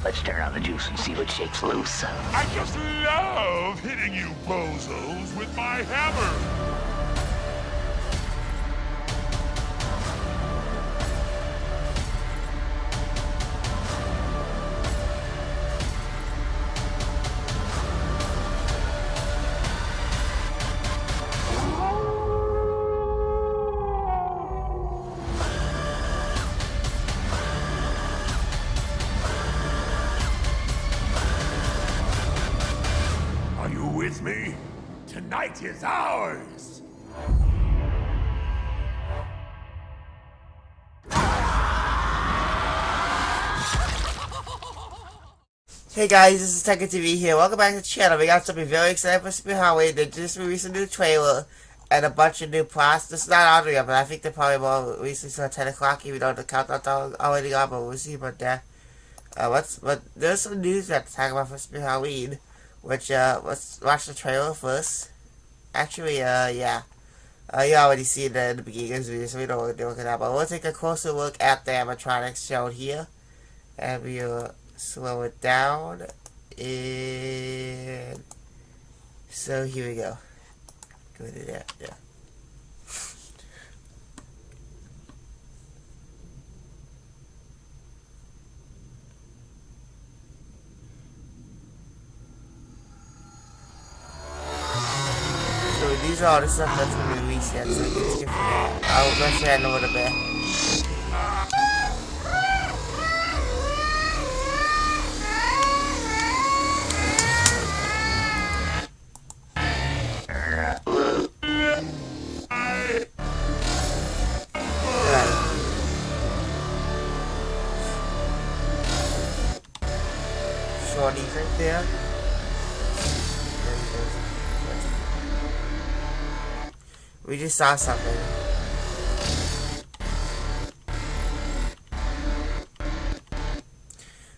Let's turn on the juice and see what shakes loose. I just love hitting you bozos with my hammer. Are you with me? Tonight is ours! Hey guys, this is Tekka TV here. Welcome back to the channel. We got something very exciting for Super Halloween. They just released a new trailer and a bunch of new plots. This is not on yet, but I think they're probably more releasing till 10 o'clock, even though the countdown's already on, but we'll see about that. But there's some news we have to talk about for Super Halloween, which, let's watch the trailer first. Actually, yeah. You already seen it in the beginning of the video, so we don't want to look at that, but we'll take a closer look at the animatronics shown here. And we'll slow it down, and so here we go. Go to that, yeah. So these are all the stuff that's going to be released yet, so let's skip that. I'll rush that in a little bit. Shorty's right there. We just saw something.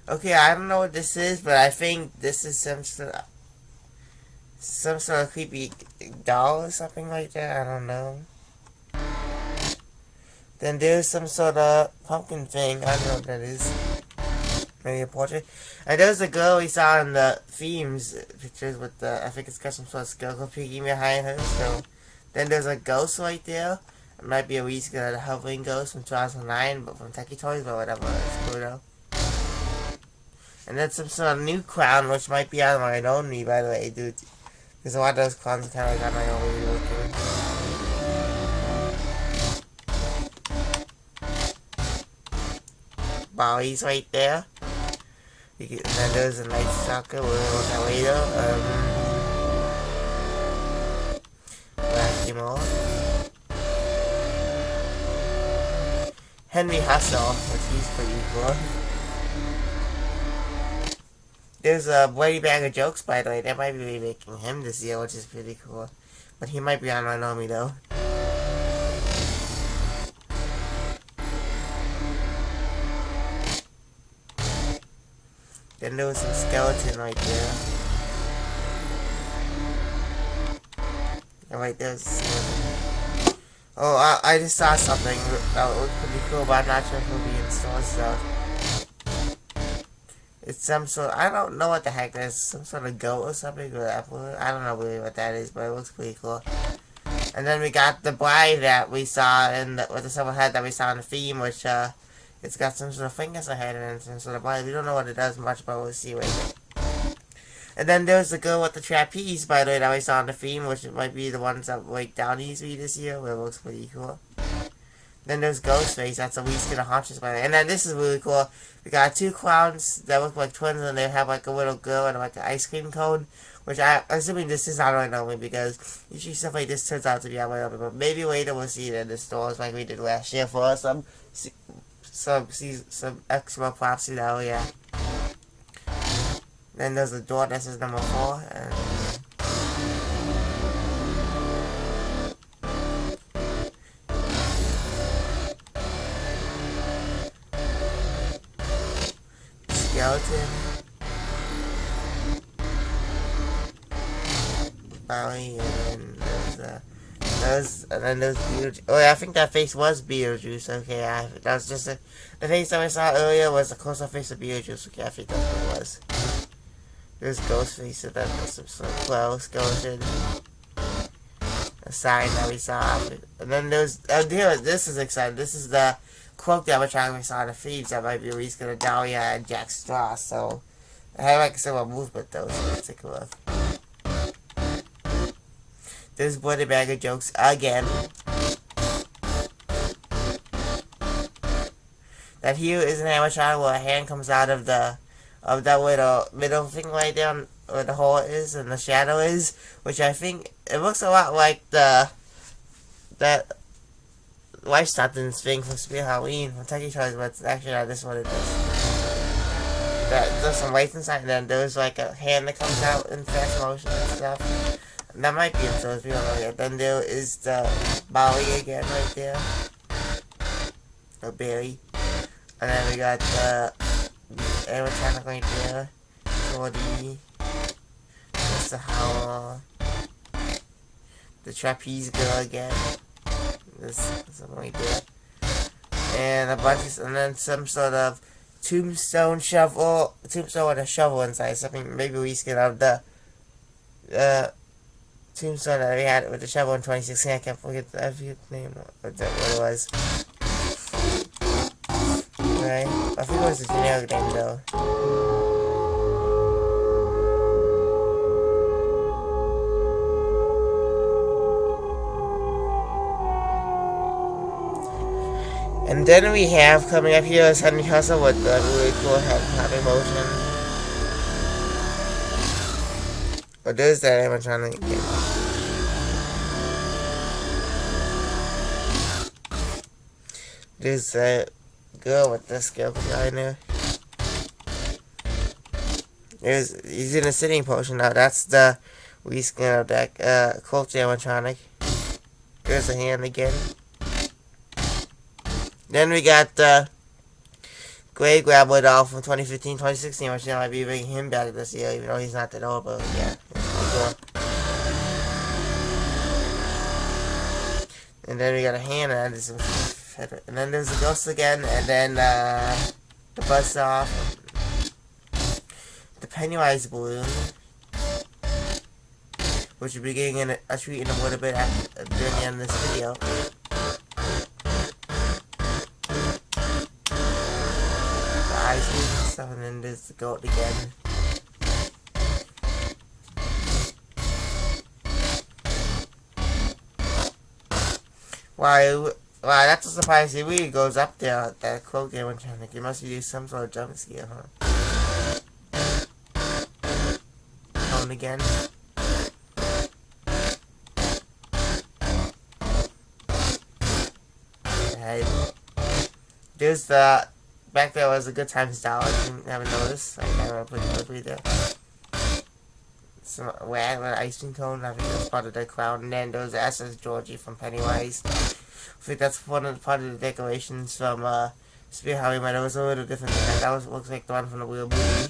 Okay, I don't know what this is, but I think this is some sort of creepy doll or something like that. I don't know. Then there's some sort of pumpkin thing. I don't know what that is. Maybe a portrait. And there's a girl we saw in the themes pictures with the, I think it's got some sort of skeletal peeking behind her. So then there's a ghost right there. It might be a the hovering ghost from 2009, but from Techie Toys, but whatever. It's cool though. And then some sort of new clown, which might be on my own me, by the way, dude. Because a lot of those clowns are kind of like on my own me looking. Bally's right there. And then there's a nice soccer. We'll look at later. More. Henry Hustle, which he's pretty cool. There's a bloody bag of jokes, by the way. That might be remaking him this year, which is pretty cool. But he might be on Ranomi though. Then there was some skeleton right there. And right there's oh, I just saw something that looked pretty cool, but I'm not sure if it'll be in stores though. It's some sort, I don't know what the heck that is, some sort of goat or something, or apple. I don't know really what that is, but it looks pretty cool. And then we got the bride that we saw in the, with the silver head that we saw in the theme, which it's got some sort of fingers ahead and some sort of body. We don't know what it does much, but we'll see later. And then there's the girl with the trapeze, by the way, that we saw in the theme, which might be the ones that like Downey's read this year, where it looks pretty cool. Then there's Ghostface, that's at least gonna haunt us by the way. And then this is really cool. We got two clowns that look like twins, and they have like a little girl and like an ice cream cone, which I'm assuming this is not on only because usually stuff like this turns out to be on my own, but maybe later we'll see it in the stores like we did last year for some extra props, you know, yeah. Then there's the door, this is number 4, and skeleton, Bowie, and then there's And then there's Beetlejuice. Oh yeah, I think that face was Beetlejuice. Okay, that was just the face that I saw earlier was the close-up face of Beetlejuice. Okay, I think that's what it was. There's Ghostface, and then there's some clothes, skeleton. A sign that we saw. And then there's, this is exciting. This is the quote that we're trying to saw in the feeds that might be released to Dahlia and Jack Straw. So, I have like some movement though, so let's take a look. There's Bloody Bag of Jokes again. That here is an animatronic where a hand comes out of that little middle thing right down where the hole is and the shadow is, which I think it looks a lot like that life something thing from Spirit Halloween from Kentucky Toys, but it's actually not this one. It is. There's some lights inside, and then there's like a hand that comes out in fast motion and stuff. And that might be in those, we don't know yet. Then there is the Bali again right there. Or Barry. And then we got the animatronic right there. Jordy. There's the Howler. The Trapeze Girl again. There's something right there. And a bunch of, and then some sort of tombstone with a shovel inside. Something maybe we get out of the tombstone that we had with the shovel in 2016. I forget the name what it was. Right? I think it was a generic name though. And then we have coming up here is Henry Hustle with the really cool head popping motion. But there's that animatronic again. There's that girl with the skill designer. He's in a sitting potion now. That's the reskin of that Coach animatronic. There's a hand again. Then we got the Grave Grappler doll from 2015-2016, which might be bringing him back this year, even though he's not that old, but yeah. Cool. And then we got a hand, and then there's the ghost again, and then the buzzsaw, the Pennywise balloon, which will be getting a treat in a little bit during the end of this video. And stuff, and then there's the goat again. Wow, that's a surprise. It really goes up there, that quote game. It must be some sort of jump scare, huh? Tone again. Right. There's the back there was a Good Times doll. I haven't noticed. I gotta put it quickly there. Some wag with an ice cream cone. I think that's part of the crown. And then there was the SS Georgie from Pennywise. I think that's part of the decorations from Spirit Halloween. But it was a little different than that. That looks like the one from the Real movie.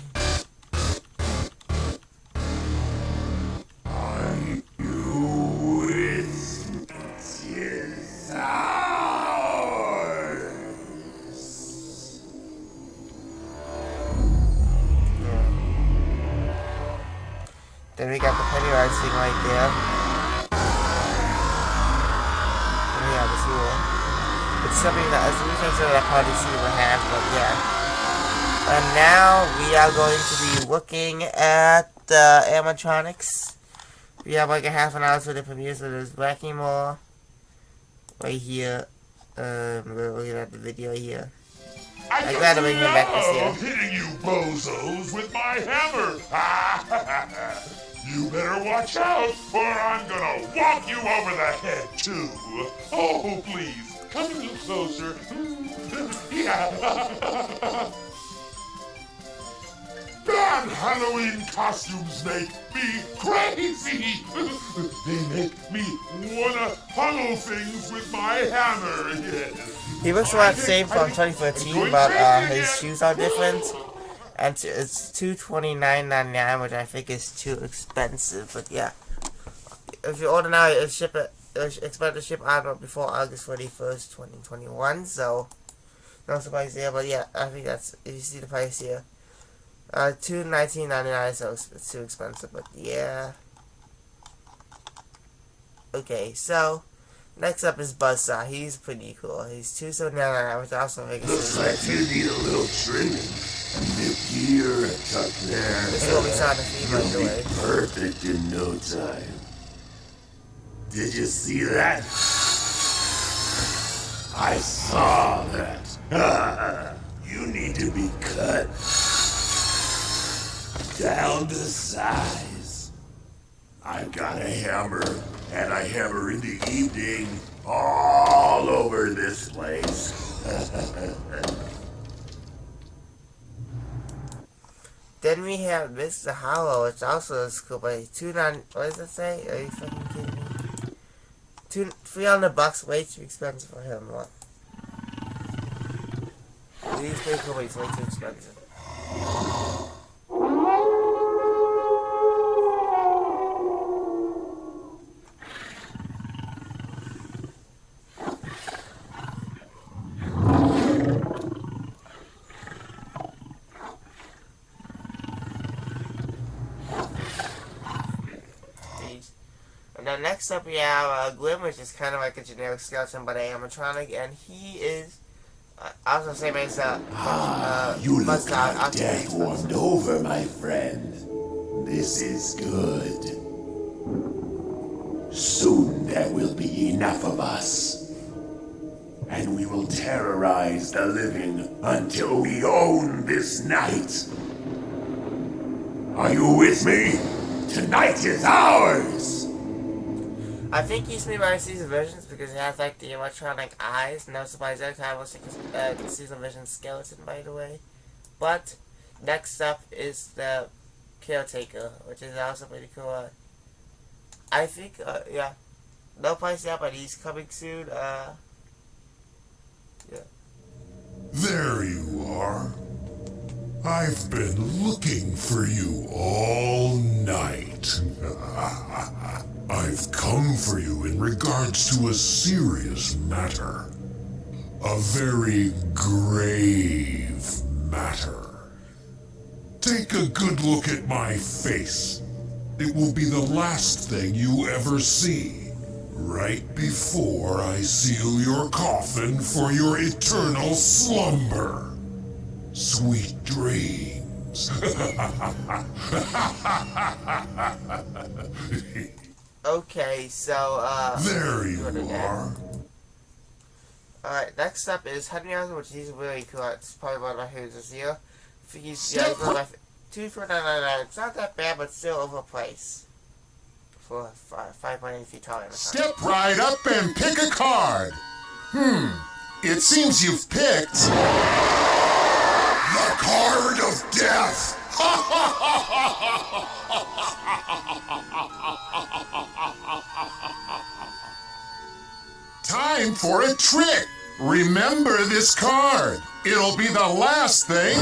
Then we got the Pennywise thing right there. And we got the tool. It's something that, as we said, I probably see what have, but yeah. And now we are going to be looking at the animatronics. We have like a half an hour for the premiere, so there's Blackymore right here. We're looking at the video here. I'm glad to bring him back this year. Hitting you bozos with my hammer! You better watch out, or I'm gonna walk you over the head, too. Oh, please, come a little closer. Yeah. Damn Halloween costumes make me crazy! They make me wanna pummel things with my hammer, yes. He looks a lot the same from 2013, but his shoes are different. And it's $229.99, which I think is too expensive. But yeah, if you order now, it'll ship it expect the ship on before August 41st, 2021. So no surprise there, but yeah, I think that's, if you see the price here, $219.99, so it's too expensive, but yeah. Okay, so next up is Buzzsaw. He's pretty cool. He's $279.99, which also makes Looks like you need a little trimming. A nip here, a tuck there. This is what we saw in the feed, by the You'll way. be perfect in no time. Did you see that? I saw that. You need to be cut down to size. I've got a hammer, and I hammer in the evening all over this place. Then we have Mr. Hollow, which also is cool, but what does it say? Are you fucking kidding me? $300, way too expensive for him. What? He's pretty cool, but he's way too expensive. And then next up we have Glim, which is kind of like a generic skeleton, but an animatronic, and he is, I was gonna say myself, You look like death warmed over, my friend. This is good. Soon there will be enough of us. And we will terrorize the living until we own this night. Are you with me? Tonight is ours! I think he's made by Season Visions because he has like the electronic eyes. No surprise, that kind of looks like a Season Vision skeleton, by the way. But next up is the Caretaker, which is also pretty cool. I think, yeah, no price yet, but he's coming soon. Yeah. There you are. I've been looking for you all night. I've come for you in regards to a serious matter. A very grave matter. Take a good look at my face. It will be the last thing you ever see. Right before I seal your coffin for your eternal slumber. Sweet dreams. Okay, so, There you are. Alright, next up is Henry Osmond, which he's really cool. It's probably one of my favorites this year. He's $249.99. It's not that bad, but still overpriced. For 5.8 feet tall. Step right up and pick a card. It seems you've picked The card of death! time for a trick. Remember this card. It'll be the last thing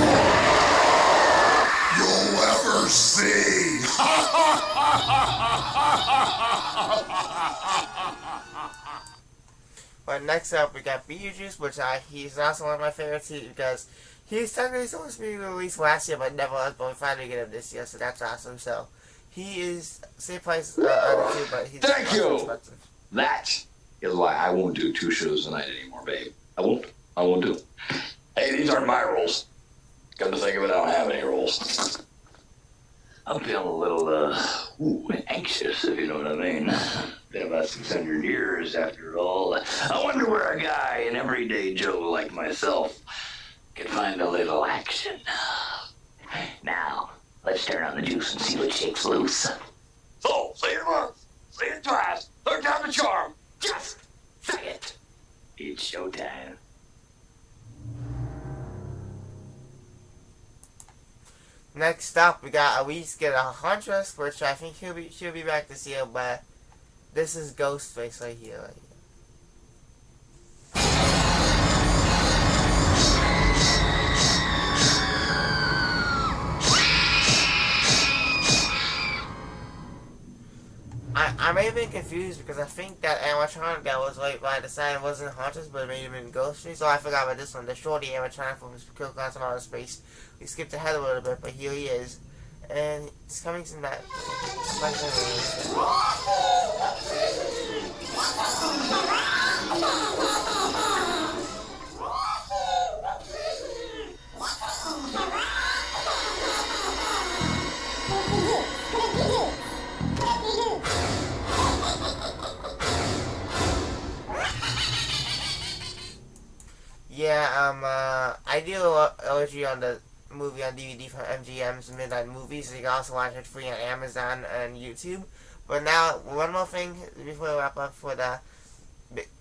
You'll ever see! But next up, we got Beetlejuice, which he's also one of my favorites because he's technically supposed to be released last year, but never was, but we finally get him this year, so that's awesome. So, he is same price on the two, but he's Thank you. expensive. That is why I won't do 2 shows a night anymore, babe. I won't do. Hey, these aren't my rules. Come to think of it, I don't have any rules. I'm feeling a little, anxious, if you know what I mean. Been about 600 years after all. I wonder where a guy, an everyday Joe like myself, can find a little action. Now, let's turn on the juice and see what shakes loose. So, say it once, say it twice, third time the charm. Just say it. It's showtime. Next up, we got Elise get a Huntress, which I think she'll be back this year, but this is Ghostface right here. I made have been confused because I think that animatronic that was right by the side wasn't haunted, but it may have been ghostly. So I forgot about this one. The shorty animatronic from Kill Class from Outer Space. We skipped ahead a little bit, but here he is. And it's coming from that. Yeah, I do allergy on the movie on DVD from MGM's Midnight Movies, so you can also watch it free on Amazon and YouTube. But now, one more thing before we wrap up for the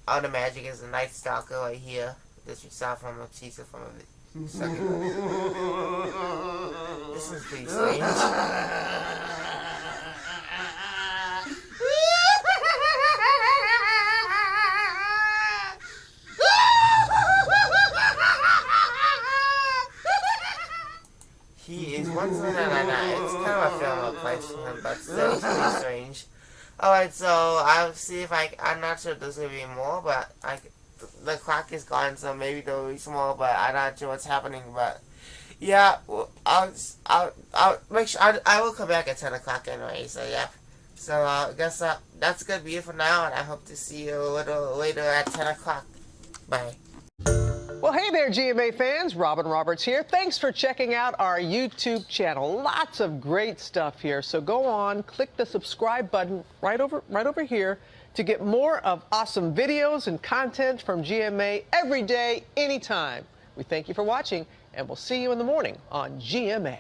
All the Magic is the Night Stalker right here. This we saw from a teaser from a second. This is pretty strange. He is one thing it's kind of a film of place for him, but still it's pretty strange. Alright, so I'll see if I'm not sure if there's gonna be more, but the clock is gone, so maybe there'll be some more, but I'm not sure what's happening, but yeah, I'll make sure, I will come back at 10 o'clock anyway, so yeah. So I guess that's gonna be it for now, and I hope to see you a little later at 10 o'clock. Bye. Well, hey there, GMA fans. Robin Roberts here. Thanks for checking out our YouTube channel. Lots of great stuff here. So go on, click the subscribe button right over here to get more of awesome videos and content from GMA every day, anytime. We thank you for watching, and we'll see you in the morning on GMA.